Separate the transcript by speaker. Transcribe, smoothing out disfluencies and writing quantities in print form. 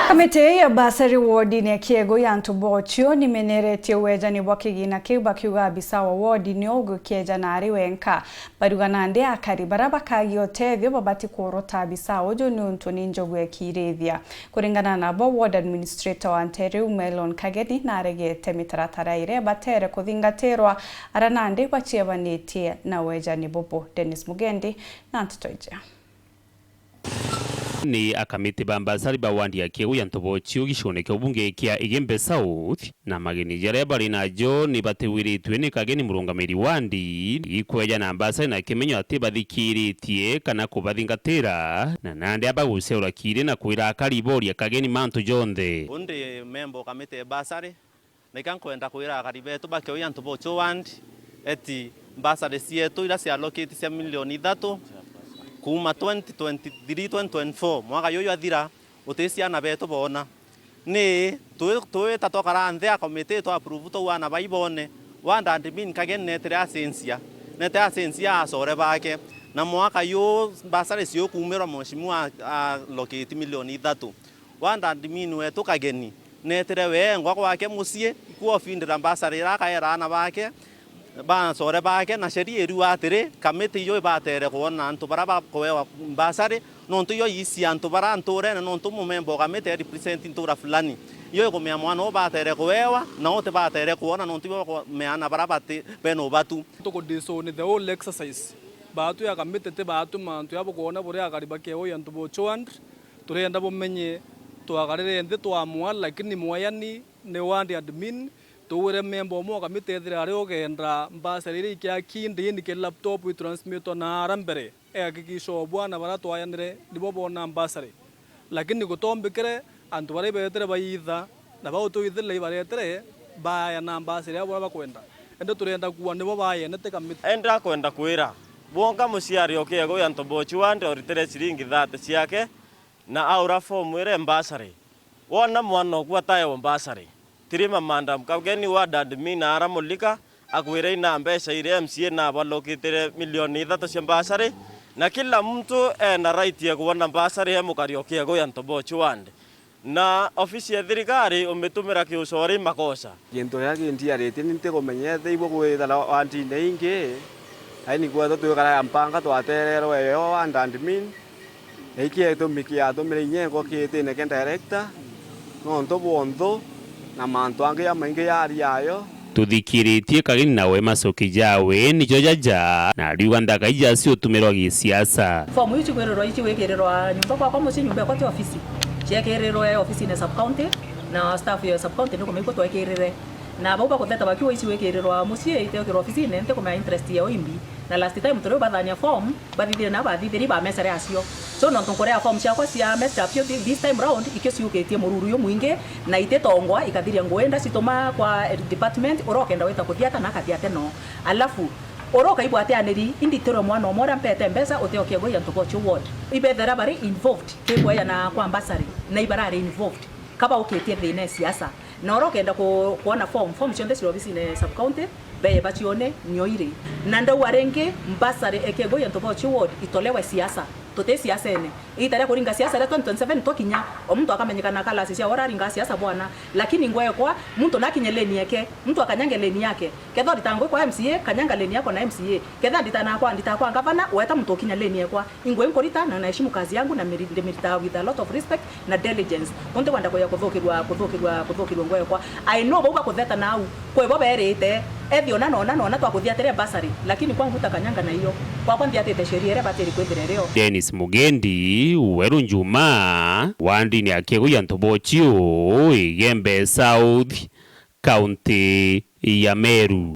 Speaker 1: Kamiti ya Bursary ward-ini Kiegoi Ntubochio nimeneeretie uwejani bwa KIGIINA kiu bakiuga bisawa ward-ini ugukienja nari WENKA BARIUGA nandi akari bara bakagi utethio babati kurota bisawa jo nuntu ni njogu ekirithia kuringana na bo ward administrator wa Nteru Melon Kageni na aregete mitaratara ire batere kuthingatirwa ara nandi bachiebanitie na uwejani bobo. Dennis Mugendi na Ntutoija
Speaker 2: ni akamiti ba Bursary ba wandi ya Kiegoi Ntubochio gicone kya ubunge kya Igembe South na mageni jare bari najo ni batewiritwe ni Kageni murungamiri wandi ikweja na Bursary na kimenyo ati bathikiritie kana kubathingatira na nandi abaguceura kire na kwira akariboria Kageni mantu jonthe
Speaker 3: undi member kamite Bursary na ikankwenda kwira akaribetu ba Kiegoi Ntubochio wandi eti Bursary cietu ira cia allocate cia milioni 3 kuma 2023-2024 mwaka yoyo athira utisia na beto bona ni tuwe tatokara anthe akomite to approve to wana baibone wanda admin Kageni netere asensia asore bake na mwaka yo Bursary cio kumira mheshimiwa allocate milioni 3 wanda admin wetu Kageni netere wengwa kwake musie ikuo findira Bursary rakaera na bake ba sore bake na sheria ru atire kamiti yo batere kuona antu baraba koewa Bursary nontu yo isi antu bara antore na nontu mumembo kamiti representing tura fulani yo ko mea mwana batere koewa na ote batere kuona nontu yo meana baraba beno batu
Speaker 4: to ko diso ni the whole exercise batu ya kamiti te batu mantu yabo kuona bore akariba Kiegoi Ntubochio and turenda bomenye to agarire ende to amwa lakini moyani ne wandi admin tuwere member mo kamite ethira ari ogendra Bursary ri kya kindi ni ke laptop we transmit na arambere akikisho bwana bara twayanire ndibo bona Bursary lakini gutombekere antu bare betere baitha na ba utuithile ibaretere baya na Bursary abo bakwenda ende turenda kuwa nibo bayenete kamite
Speaker 5: enda kwenda kwira bonga musiari Kiegoi Ntubochio wandi oritere siringi 30 ciake na aura form ire Bursary wona mwana kwa tayo Bursary tirima manda Kageni wa admin aramulika akwire ina mbeca ire MCA na balokitire milioni 3 cia Bursary na kila mtu ena right ya kuona Bursary he mukari Kiegoi Ntubochio wandi na ofisi ya thirikari umetumira kiusori makosa
Speaker 6: gintu ya gintia rete ninte kumenyete ibo kwithana wandi neingi aini kwa tu kara mpanga twaterero yo wanda admin ekie tumikia tumire nyengo kitine ken director no ntobontho na mantu ange ya mainge ya ariayo
Speaker 2: tuthikiritie Kageni nawe macoki jawe nijo jaja na riuga ndakaija cio tumirwa gisiasa
Speaker 7: fomu ici kwiriro ici wikirirwa nyumba kwa muci nyumba kwa ti ofisi ciekirirwe ofisi ne sub county na staff ya sub county niko meko twekirire na bauba kutheta bakiwa ici wikirirwa muci ite ofisi ne nte kuma interest ya oimbi na last time turi bathania form bathithire na bathithiri ba mesare acio so no tunkorea form ciakwa cia mesare pio this time round ikio ciukitie mururu yo mwingi na ite tongwa ikathiria ngwenda cituma kwa department urokenda wita kuthiata na kathiate no alafu oroka ibo ateaniri inditero mwana omora mpete mbesa uteo Kiegoi Ntubochio ward ibethera bari involved keboya na kwa Bursary na ibarare involved kaba ukitie thine siasa na urokenda kuona form cionde cio ofisi ne sub county beye bachione nyoire na ndau arenge Bursary Kiegoi Ntubochio ward itolewe siasa tote siasa ene itare kuringa siasa 2027 tokinya omuntu akamenyekana kala cia wararinga siasa bwana lakini ngwe kwa mtu nakinye leni yake mtu akanyange leni yake ketho ditangwe kwa MCA kanyanga leni yako na MCA ketho nditana kwa gavana weta mtu okinya leni yakwa ingwe nkorita na naheshimu kazi yangu na mirita with a lot of respect na diligence kunte kwenda kwa kuthokirwa ngwe kwa I know bauba kutheta nau kwe boba erete ethio na twakuthiatere Bursary lakini kwa nguta kanyanga na iyo kwa kwambia tete sheria ere bateri kwetherero.
Speaker 2: Dennis Mugendi Weru Njuma wandi ya Kiegoi Ntubochio Igembe South County ya Meru.